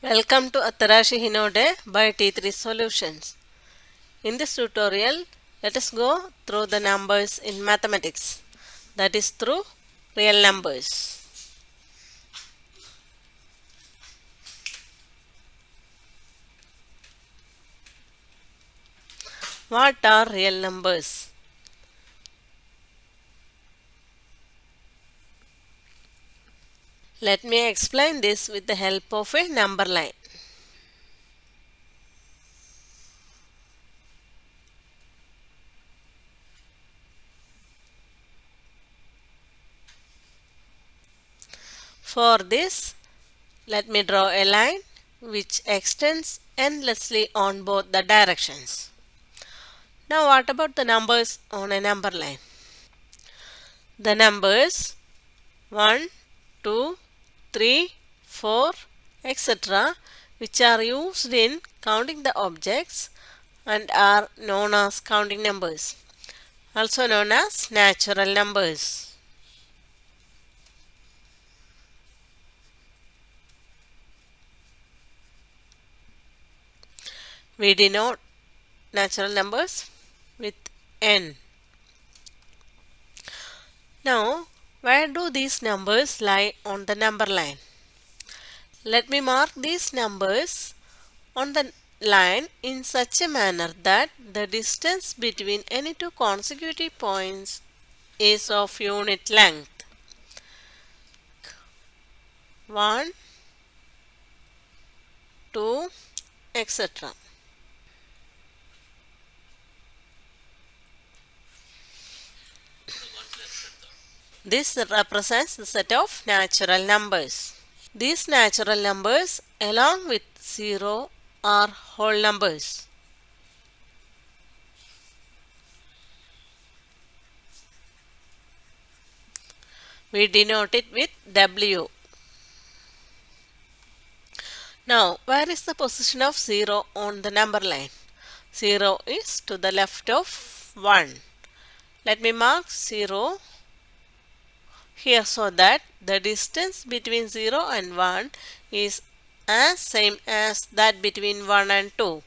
Welcome to Atarashi Hinode by T3 Solutions. In this tutorial, let us go through the numbers in mathematics, that is through real numbers. What are real numbers? Let me explain this with the help of a number line. For this, let me draw a line which extends endlessly on both the directions. Now what about the numbers on a number line? The numbers 1, 2, 3, 4, etc., which are used in counting the objects and are known as counting numbers, also known as natural numbers. We denote natural numbers with n. Now, where do these numbers lie on the number line? Let me mark these numbers on the line in such a manner that the distance between any two consecutive points is of unit length. 1, 2, etc. This represents the set of natural numbers. These natural numbers along with 0 are whole numbers. We denote it with W. Now, where is the position of 0 on the number line? 0 is to the left of 1. Let me mark 0 here so that the distance between 0 and 1 is as same as that between 1 and 2.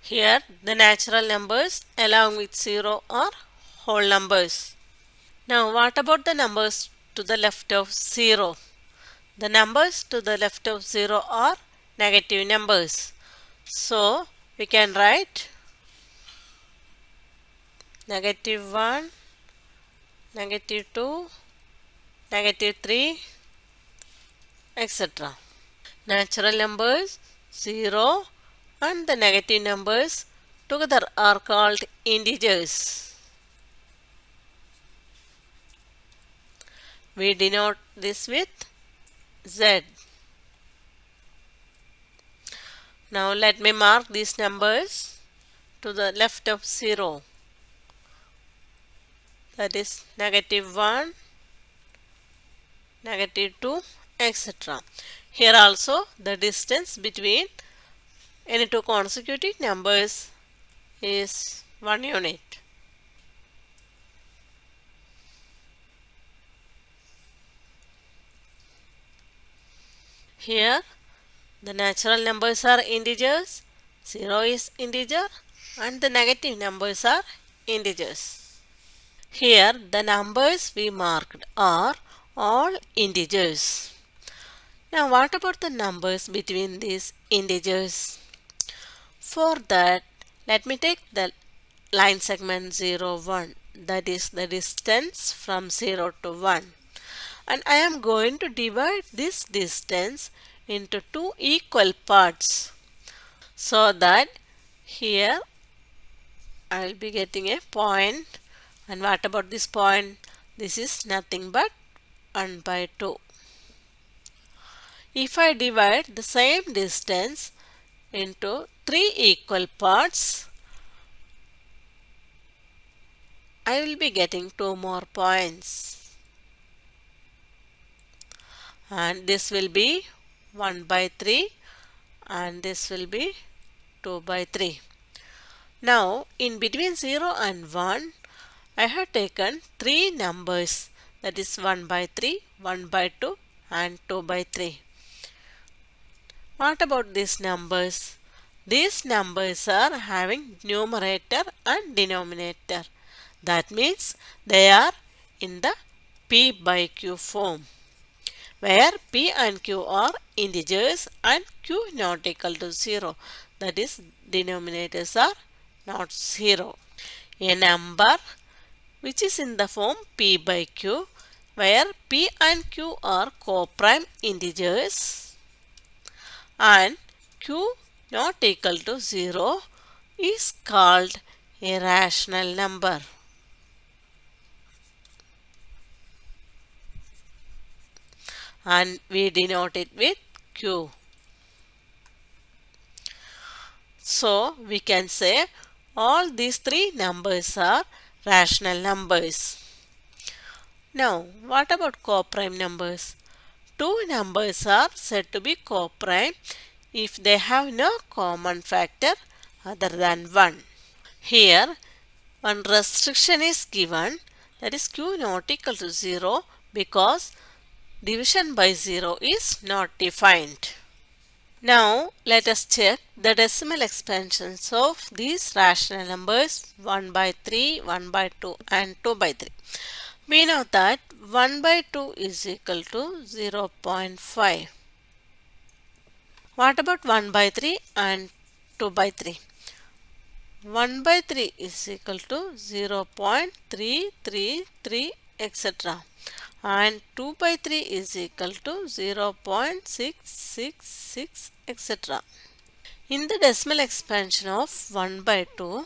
Here the natural numbers along with 0 are whole numbers. Now what about the numbers to the left of 0? The numbers to the left of 0 are negative numbers. So we can write -1, -2, -3, etc. Natural numbers 0 and the negative numbers together are called integers. We denote this with Z. Now let me mark these numbers to the left of 0. That is -1, -2, etc. Here also the distance between any two consecutive numbers is 1 unit. Here the natural numbers are integers, 0 is integer and the negative numbers are integers. Here the numbers we marked are all integers. Now what about the numbers between these integers? For that, let me take the line segment 0, 1, that is the distance from 0 to 1. And I am going to divide this distance into two equal parts so that here I will be getting a point. And what about this point? This is nothing but 1 by 2. If I divide the same distance into three equal parts, I will be getting 2 more points. And this will be 1 by 3 and this will be 2 by 3. Now in between 0 and 1 I have taken 3 numbers that is 1 by 3, 1 by 2 and 2 by 3. What about these numbers? These numbers are having numerator and denominator. That means they are in the P by Q form, where P and Q are integers and Q not equal to 0. That is, denominators are not 0. A number which is in the form P by Q, where P and Q are co-prime integers and Q not equal to 0 is called a rational number. And we denote it with Q. So we can say all these three numbers are rational numbers. Now what about co-prime numbers? Two numbers are said to be co-prime if they have no common factor other than 1. Here one restriction is given, that is Q not equal to 0, because division by 0 is not defined. Now let us check the decimal expansions of these rational numbers 1 by 3, 1 by 2 and 2 by 3. We know that 1 by 2 is equal to 0.5. What about 1 by 3 and 2 by 3? 1 by 3 is equal to 0.333 etc. And 2 by 3 is equal to 0.666 etc. In the decimal expansion of 1 by 2,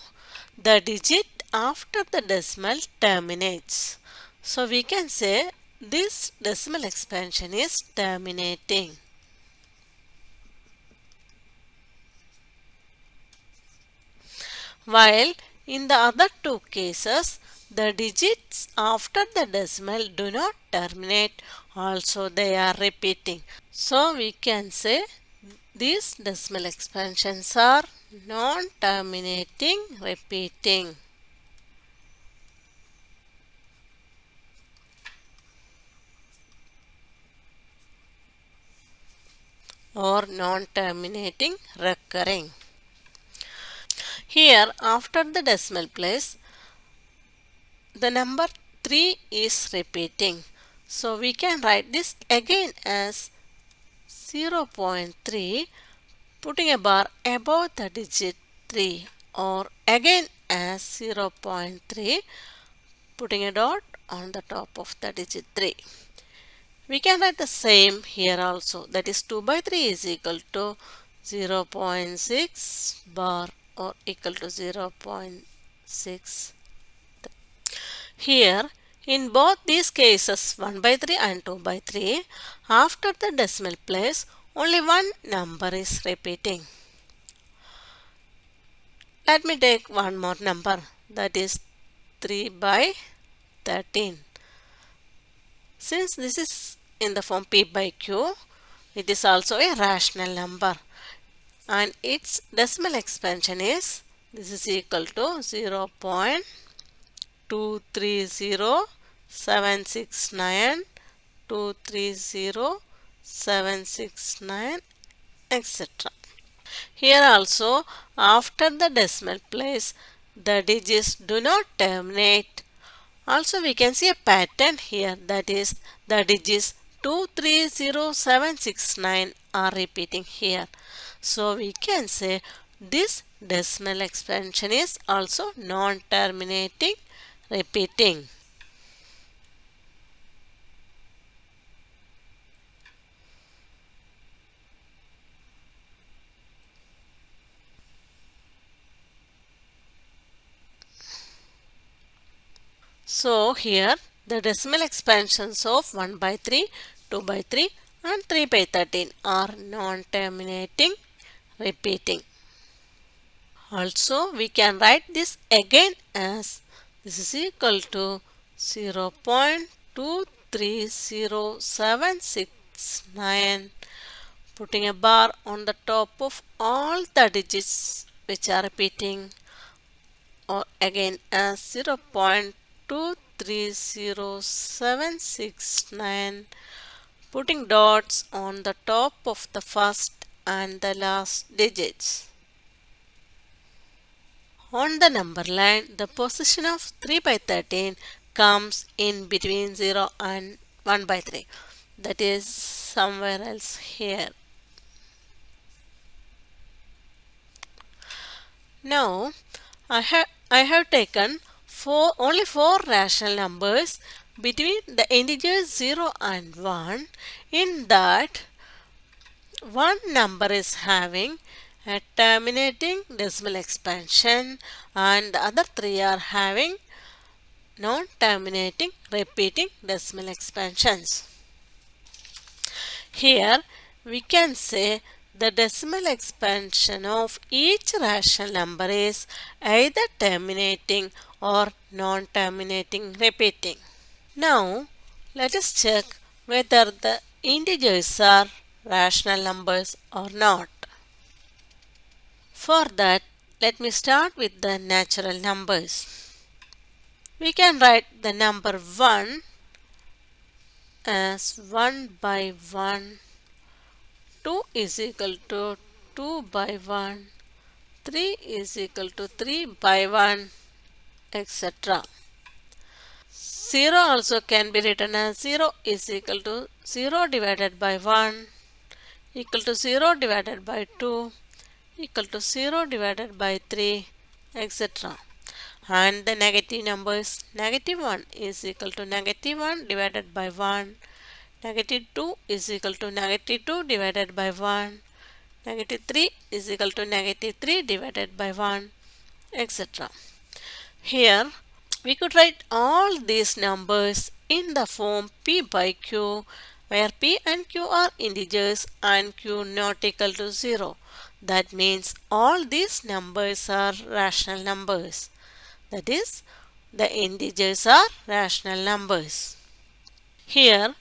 the digit after the decimal terminates. So we can say this decimal expansion is terminating. While in the other two cases, the digits after the decimal do not terminate, also they are repeating. So we can say these decimal expansions are non-terminating, repeating. Or non-terminating, recurring. Here after the decimal place, the number 3 is repeating. So we can write this again as 0.3, putting a bar above the digit 3, or again as 0.3, putting a dot on the top of the digit 3. We can write the same here also, that is 2 by 3 is equal to 0.6 bar or equal to 0.6. Here in both these cases 1 by 3 and 2 by 3, after the decimal place only one number is repeating. Let me take one more number, that is 3 by 13. Since this is in the form P by Q, it is also a rational number and its decimal expansion is, this is equal to 0.230769, 230769 etc. Here also after the decimal place the digits do not terminate. Also we can see a pattern here, that is the digits 230769 are repeating here. So we can say this decimal expansion is also non-terminating, repeating. So here the decimal expansions of 1 by 3, 2 by 3 and 3 by 13 are non-terminating, repeating. Also we can write this again as, this is equal to 0.230769, putting a bar on the top of all the digits which are repeating, or again as 0.230769 30769, putting dots on the top of the first and the last digits. On the number line, the position of 3 by 13 comes in between 0 and 1 by 3. That is somewhere else here. Now, I have taken only four rational numbers between the integers 0 and 1. In that, one number is having a terminating decimal expansion and the other three are having non-terminating repeating decimal expansions. Here we can say the decimal expansion of each rational number is either terminating or non-terminating repeating. Now let us check whether the integers are rational numbers or not. For that, let me start with the natural numbers. We can write the number 1 as 1 by 1, 2 is equal to 2 by 1, 3 is equal to 3 by 1, etc. 0 also can be written as 0 is equal to 0 divided by 1, equal to 0 divided by 2, equal to 0 divided by 3, etc. And the negative numbers, negative 1 is equal to negative 1 divided by 1, negative 2 is equal to negative 2 divided by 1, negative 3 is equal to negative 3 divided by 1, etc. Here we could write all these numbers in the form p by q, where p and q are integers and q not equal to 0. That means all these numbers are rational numbers. That is, the integers are rational numbers. Here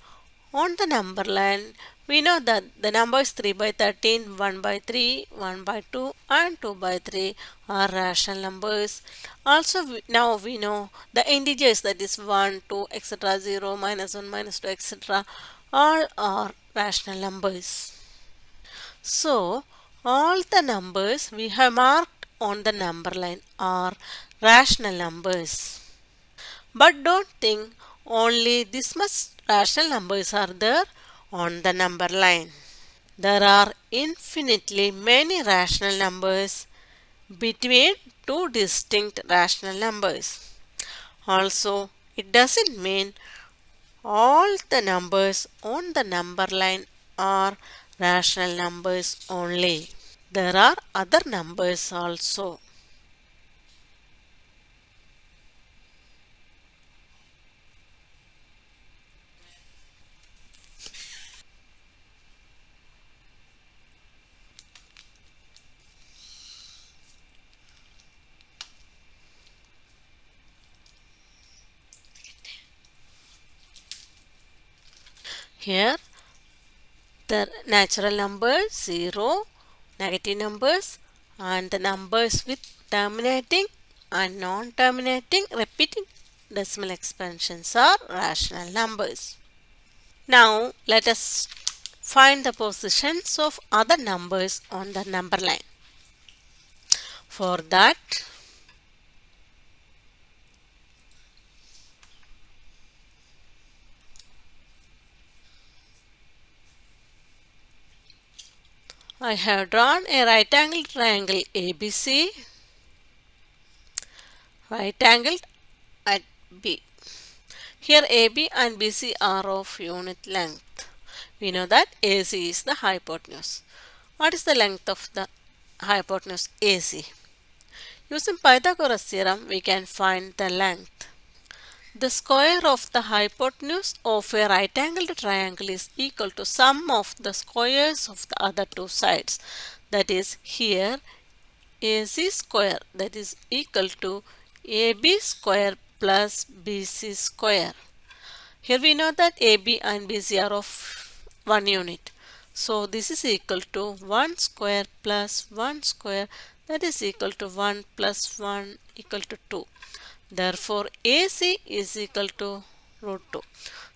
on the number line, we know that the numbers 3 by 13, 1 by 3, 1 by 2 and 2 by 3 are rational numbers. Also now we know the integers, that is 1, 2, etc., 0, minus 1, minus 2, etc. all are rational numbers. So all the numbers we have marked on the number line are rational numbers. But don't think only this much rational numbers are there on the number line. There are infinitely many rational numbers between two distinct rational numbers. Also, it doesn't mean all the numbers on the number line are rational numbers only. There are other numbers also. Here the natural numbers 0, negative numbers and the numbers with terminating and non-terminating repeating decimal expansions are rational numbers. Now let us find the positions of other numbers on the number line. For that, I have drawn a right angled triangle ABC, right angled at B. Here AB and BC are of unit length. We know that AC is the hypotenuse. What is the length of the hypotenuse AC? Using Pythagoras theorem, we can find the length. The square of the hypotenuse of a right angled triangle is equal to sum of the squares of the other two sides. That is, here AC square, that is equal to AB square plus BC square. Here we know that AB and BC are of 1 unit. So this is equal to 1 square plus 1 square, that is equal to 1 plus 1 equal to 2. Therefore, AC is equal to root 2.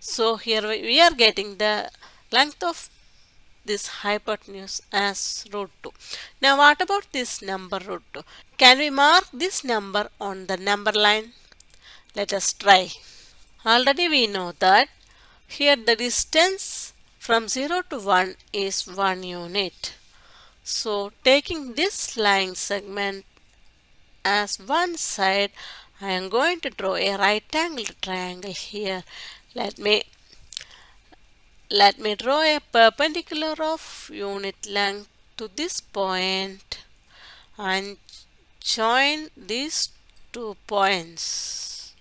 So here we are getting the length of this hypotenuse as root 2. Now what about this number root 2? Can we mark this number on the number line? Let us try. Already we know that here the distance from 0 to 1 is 1 unit. So taking this line segment as one side, I am going to draw a right angled triangle here. Let me draw a perpendicular of unit length to this point and join these 2 points.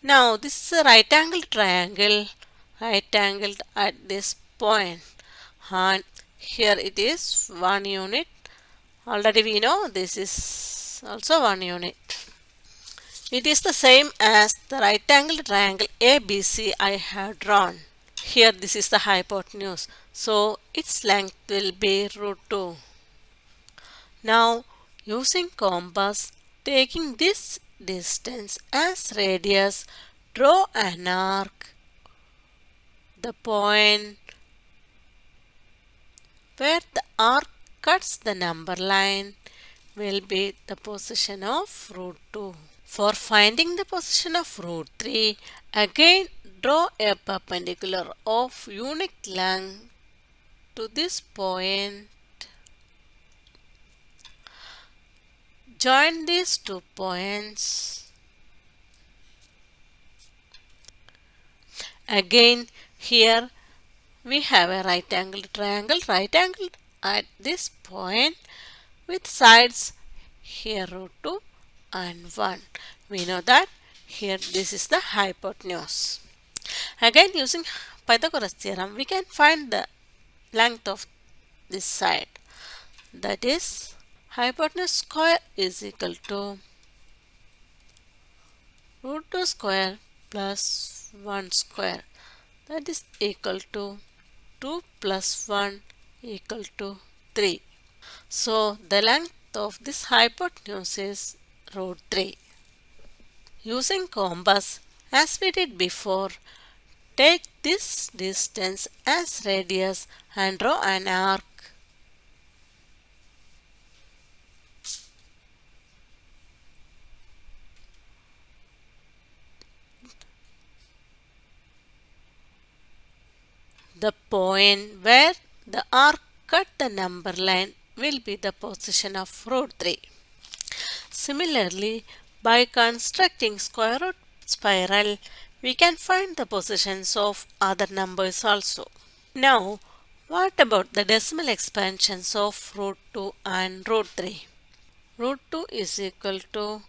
Now this is a right angled triangle, right angled at this point, and here it is 1 unit. Already we know this is also 1 unit. It is the same as the right angled triangle ABC I have drawn. Here this is the hypotenuse, so its length will be root 2. Now using compass, taking this distance as radius, draw an arc. The point where the arc cuts the number line will be the position of root 2. For finding the position of root 3, again draw a perpendicular of unit length to this point. Join these 2 points. Again here we have a right angled triangle, right angled at this point with sides here root 2 and 1. We know that here this is the hypotenuse. Again using Pythagoras theorem, we can find the length of this side. That is hypotenuse square is equal to root 2 square plus 1 square. That is equal to 2 plus 1 equal to 3. So the length of this hypotenuse is root 3. Using compass, as we did before, take this distance as radius and draw an arc. The point where the arc cut the number line will be the position of root 3. Similarly, by constructing square root spiral, we can find the positions of other numbers also. Now, what about the decimal expansions of root 2 and root 3? Root 2 is equal to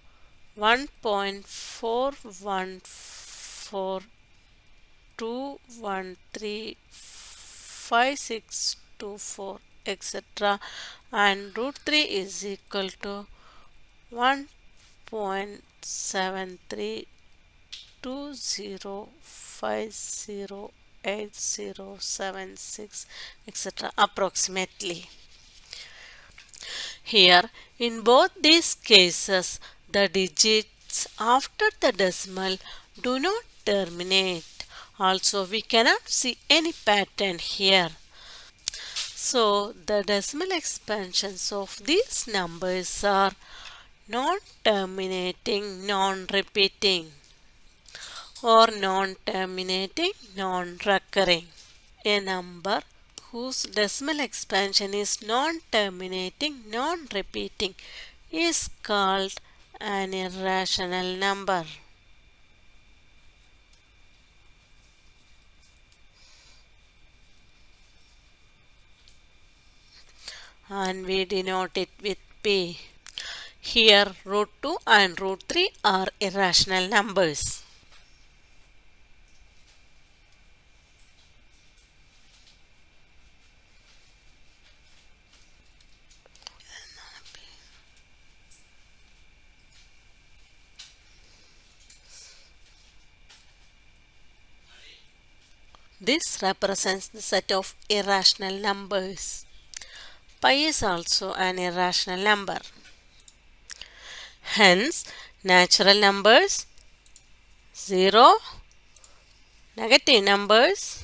1.41421355624 etc. and root 3 is equal to 1.7320508076 etc. approximately. Here, in both these cases, the digits after the decimal do not terminate. Also, we cannot see any pattern here. So, the decimal expansions of these numbers are non-terminating, non-repeating, or non-terminating, non-recurring. A number whose decimal expansion is non-terminating, non-repeating is called an irrational number. And we denote it with P. Here root 2 and root 3 are irrational numbers. This represents the set of irrational numbers. Pi is also an irrational number. Hence, natural numbers, 0, negative numbers,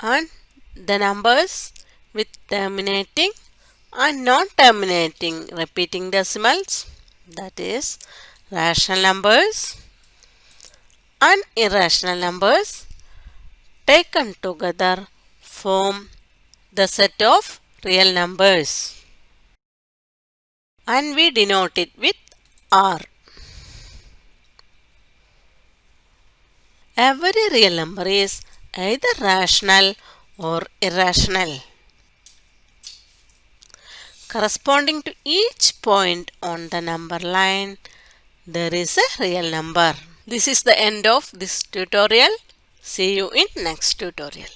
and the numbers with terminating and non-terminating repeating decimals, that is rational numbers and irrational numbers taken together form the set of real numbers, and we denote it with R. Every real number is either rational or irrational. Corresponding to each point on the number line, there is a real number. This is the end of this tutorial. See you in next tutorial.